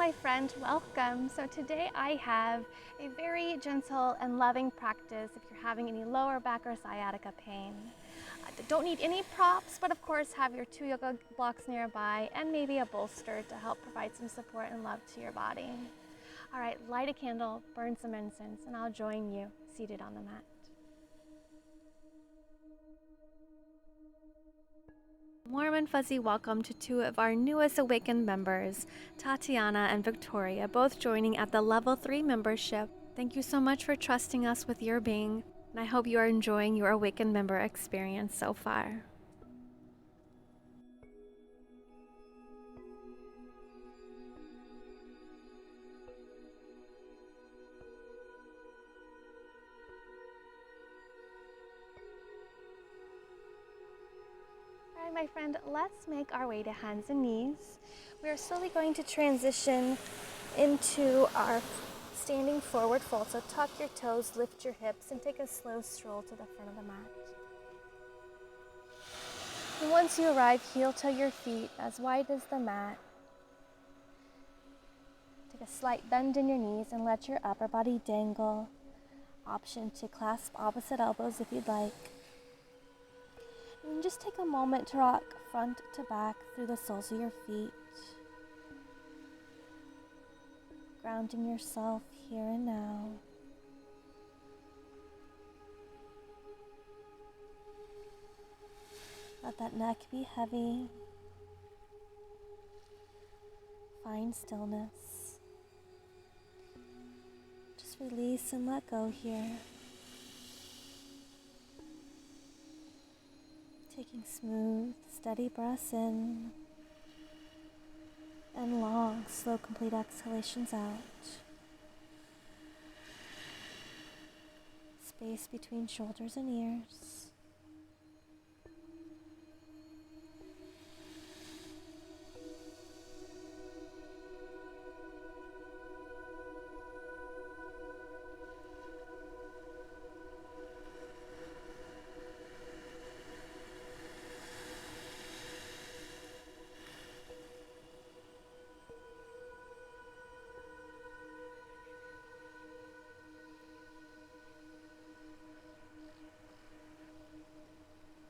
my friend, welcome. So today I have a very gentle and loving practice if you're having any lower back or sciatica pain. Don't need any props, but of course have your 2 yoga blocks nearby and maybe a bolster to help provide some support and love to your body. All right, light a candle, burn some incense, and I'll join you seated on the mat. Warm and fuzzy welcome to 2 of our newest awakened members, Tatiana and Victoria, both joining at the level 3 membership. Thank you so much for trusting us with your being, and I hope you are enjoying your awakened member experience so far. All right, my friend, let's make our way to hands and knees. We are slowly going to transition into our standing forward fold. So tuck your toes, lift your hips, and take a slow stroll to the front of the mat. And once you arrive, heel toe your feet as wide as the mat. Take a slight bend in your knees and let your upper body dangle. Option to clasp opposite elbows if you'd like. And just take a moment to rock front to back through the soles of your feet. Grounding yourself here and now. Let that neck be heavy. Find stillness. Just release and let go here. Taking smooth, steady breaths in and long, slow, complete exhalations out. Space between shoulders and ears.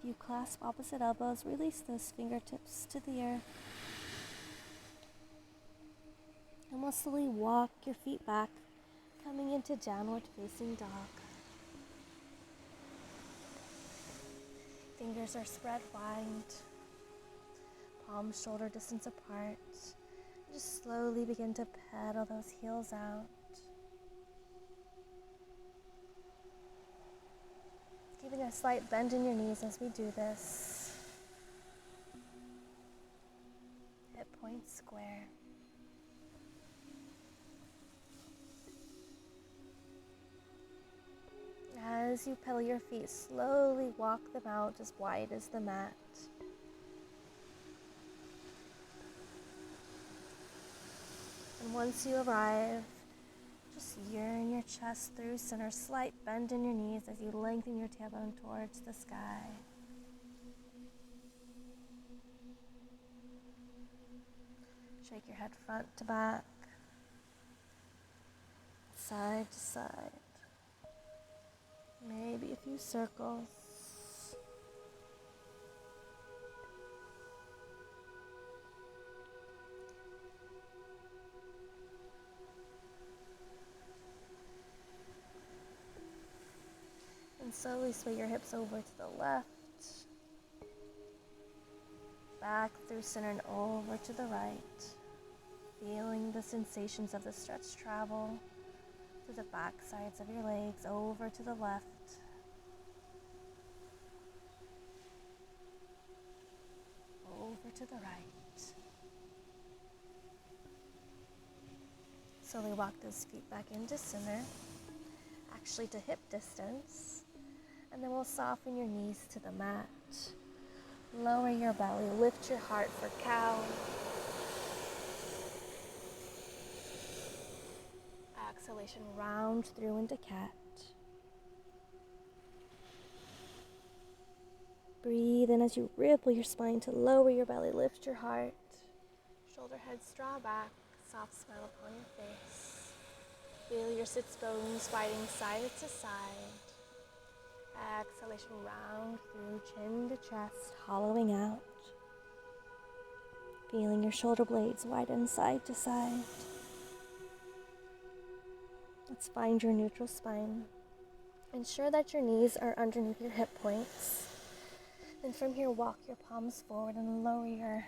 You clasp opposite elbows, release those fingertips to the earth. And we'll slowly walk your feet back, coming into downward facing dog. Fingers are spread wide, palms shoulder distance apart. Just slowly begin to pedal those heels out. Giving a slight bend in your knees as we do this. Hip points square. As you pedal your feet, slowly walk them out as wide as the mat. And once you arrive, just yearn your chest through center, slight bend in your knees as you lengthen your tailbone towards the sky. Shake your head front to back, side to side. Maybe a few circles. And slowly sway your hips over to the left, back through center and over to the right, feeling the sensations of the stretch travel through the back sides of your legs, over to the left, over to the right. Slowly walk those feet back into center, actually to hip distance. And then we'll soften your knees to the mat. Lower your belly, lift your heart for cow. Exhalation, round through into cat. Breathe in as you ripple your spine to lower your belly, lift your heart. Shoulder heads draw back, Soft smile upon your face. Feel your sits bones widening side to side. Exhalation round through chin to chest, hollowing out. Feeling your shoulder blades widen side to side. Let's find your neutral spine. Ensure that your knees are underneath your hip points. Then from here, walk your palms forward and lower your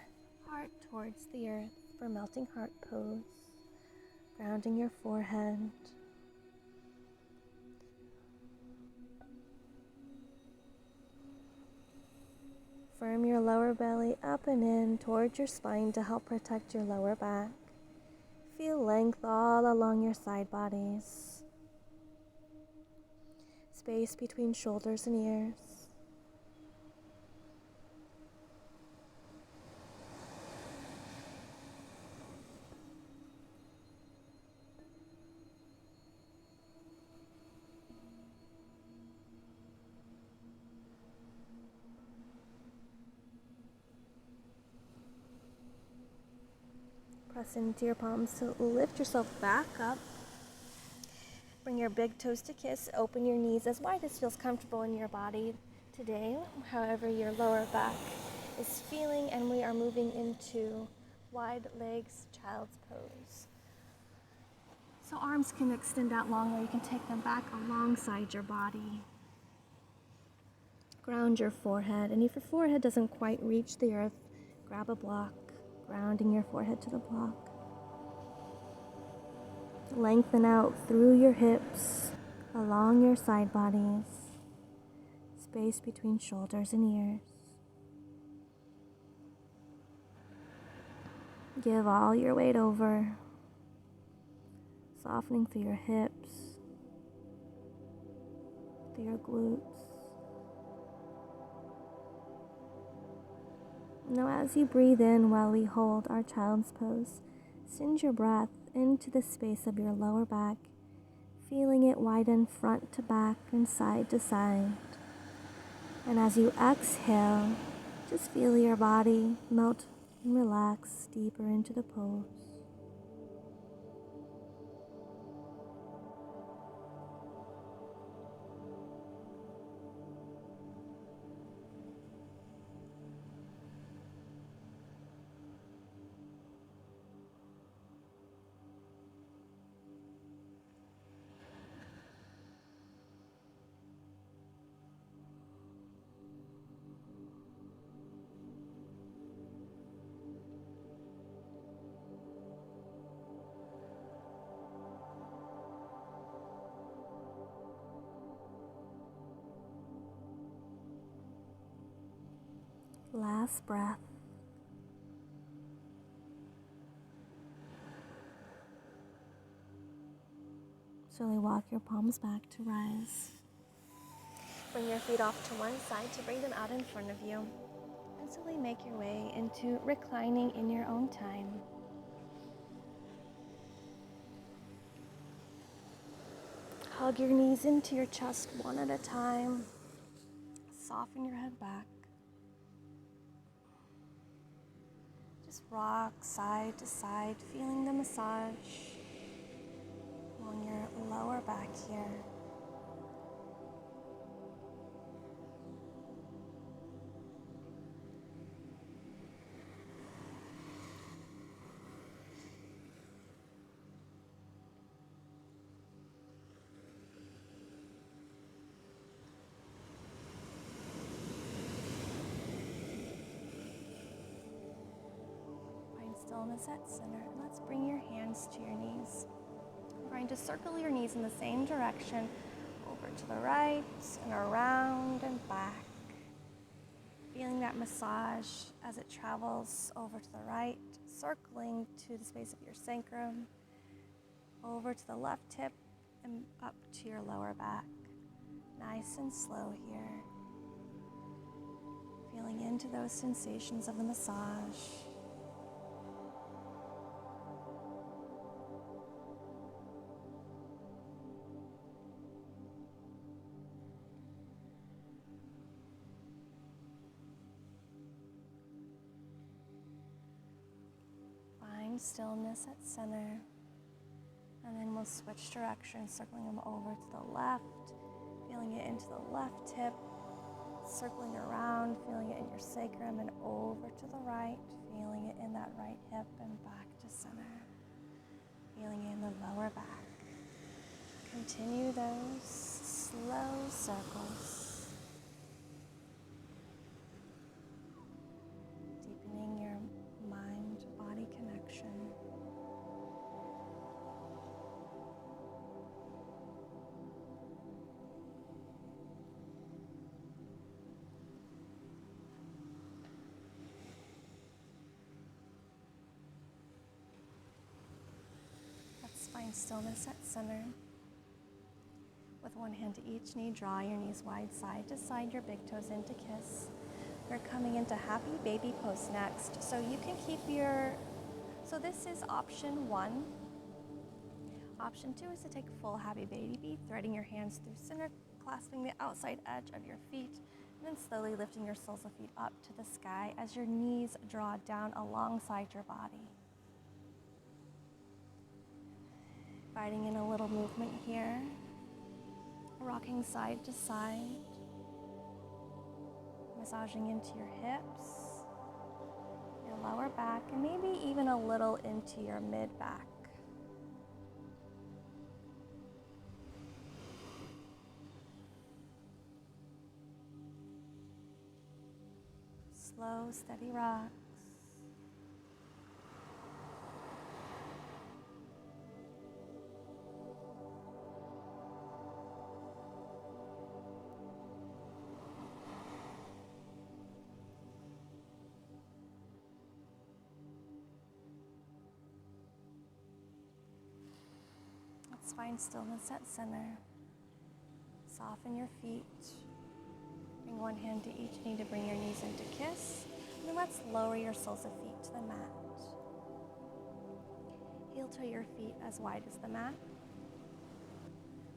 heart towards the earth for melting heart pose. Grounding your forehead. Firm your lower belly up and in towards your spine to help protect your lower back. Feel length all along your side bodies. Space between shoulders and ears. Press into your palms to lift yourself back up. Bring your big toes to kiss. Open your knees as wide as feels comfortable in your body today, however your lower back is feeling, and we are moving into wide legs child's pose. So arms can extend out long, or you can take them back alongside your body. Ground your forehead, and if your forehead doesn't quite reach the earth, grab a block, grounding your forehead to the block. Lengthen out through your hips, along your side bodies, space between shoulders and ears. Give all your weight over, softening through your hips, through your glutes. Now as you breathe in while we hold our child's pose, send your breath into the space of your lower back, feeling it widen front to back and side to side. And as you exhale, just feel your body melt and relax deeper into the pose. Last breath. Slowly walk your palms back to rise. Bring your feet off to one side to bring them out in front of you. And slowly make your way into reclining in your own time. Hug your knees into your chest one at a time. Soften your head back. Just rock side to side, feeling the massage along your lower back here. Stillness at center, and let's bring your hands to your knees. We're going to circle your knees in the same direction, over to the right and around and back. Feeling that massage as it travels over to the right, circling to the space of your sacrum, over to the left hip and up to your lower back. Nice and slow here. Feeling into those sensations of the massage. stillness at center. And then we'll switch directions, circling them over to the left, feeling it into the left hip, circling around, feeling it in your sacrum, and over to the right, feeling it in that right hip and back to center, feeling it in the lower back. Continue those slow circles, deepening your mind-body connection. Let's find stillness at center. With one hand to each knee, draw your knees wide side to side, your big toes into kiss. We're coming into happy baby pose next. So you can keep so this is option 1. Option 2 is to take full happy baby, threading your hands through center, clasping the outside edge of your feet, and then slowly lifting your soles of feet up to the sky as your knees draw down alongside your body. Inviting in a little movement here. Rocking side to side, massaging into your hips, your lower back, and maybe even a little into your mid-back. Slow, steady rocks. Let's find stillness at center. Soften your feet. Bring one hand to each knee to bring your knees into kiss. And then let's lower your soles of feet to the mat. Heel toe your feet as wide as the mat.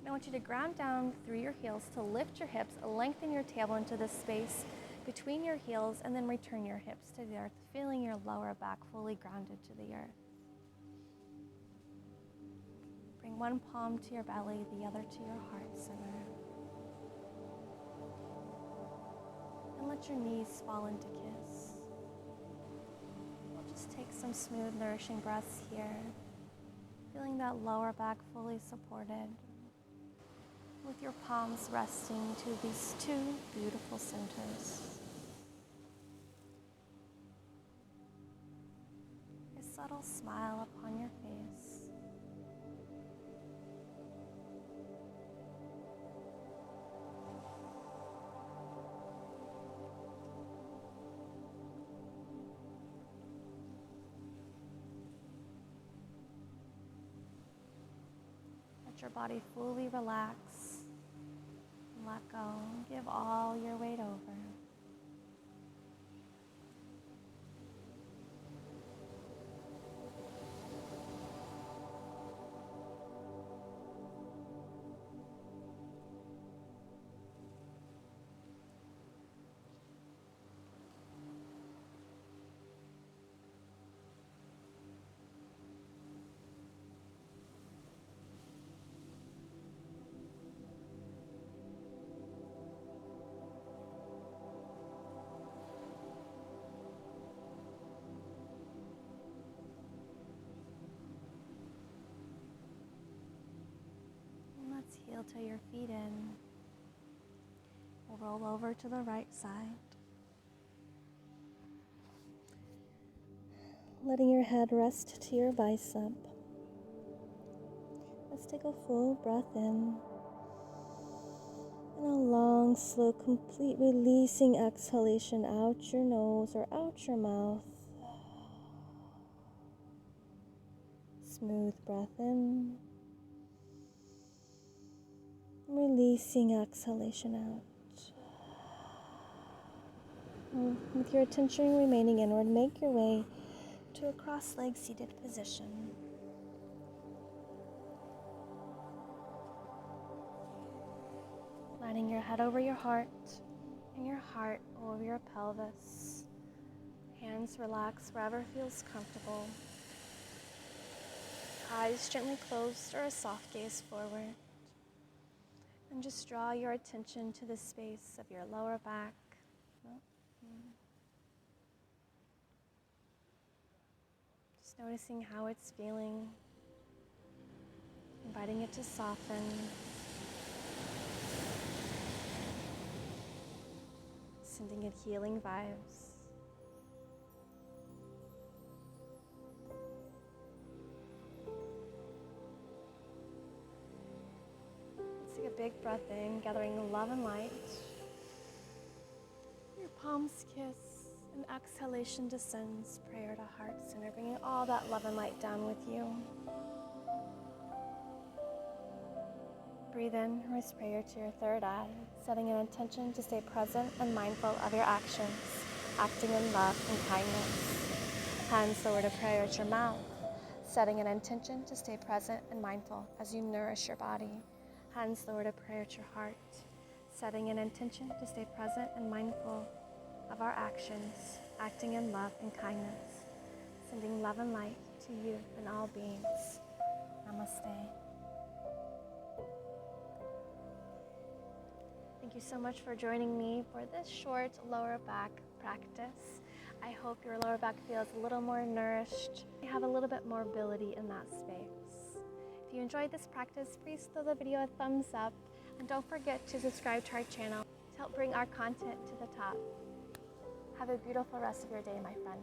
And I want you to ground down through your heels to lift your hips, lengthen your tailbone into the space between your heels, and then return your hips to the earth, feeling your lower back fully grounded to the earth. Bring one palm to your belly, the other to your heart center. And let your knees fall into kiss. We'll just take some smooth, nourishing breaths here, feeling that lower back fully supported, with your palms resting to these two beautiful centers. A subtle smile upon your face. Let your body fully relax. Let go. Give all your weight over. Let's heel toe your feet in. We'll roll over to the right side. Letting your head rest to your bicep. Let's take a full breath in. And a long, slow, complete releasing exhalation out your nose or out your mouth. Smooth breath in. Releasing exhalation out. And with your attention remaining inward, make your way to a cross-legged seated position. Letting your head over your heart and your heart over your pelvis. Hands relax wherever feels comfortable. Eyes gently closed or a soft gaze forward. And just draw your attention to the space of your lower back. Just noticing how it's feeling, inviting it to soften. Sending it healing vibes. Let's take a big breath in, gathering love and light. Your palms kiss, and exhalation descends, prayer to heart center, bringing all that love and light down with you. Breathe in, raise prayer to your third eye, setting an intention to stay present and mindful of your actions, acting in love and kindness. Hands lower to prayer at your mouth, setting an intention to stay present and mindful as you nourish your body. Hands lower to prayer at your heart, setting an intention to stay present and mindful of our actions, acting in love and kindness, sending love and light to you and all beings. Namaste. Thank you so much for joining me for this short lower back practice. I hope your lower back feels a little more nourished. You have a little bit more mobility in that space. If you enjoyed this practice, please throw the video a thumbs up, and don't forget to subscribe to our channel to help bring our content to the top. Have a beautiful rest of your day, my friend.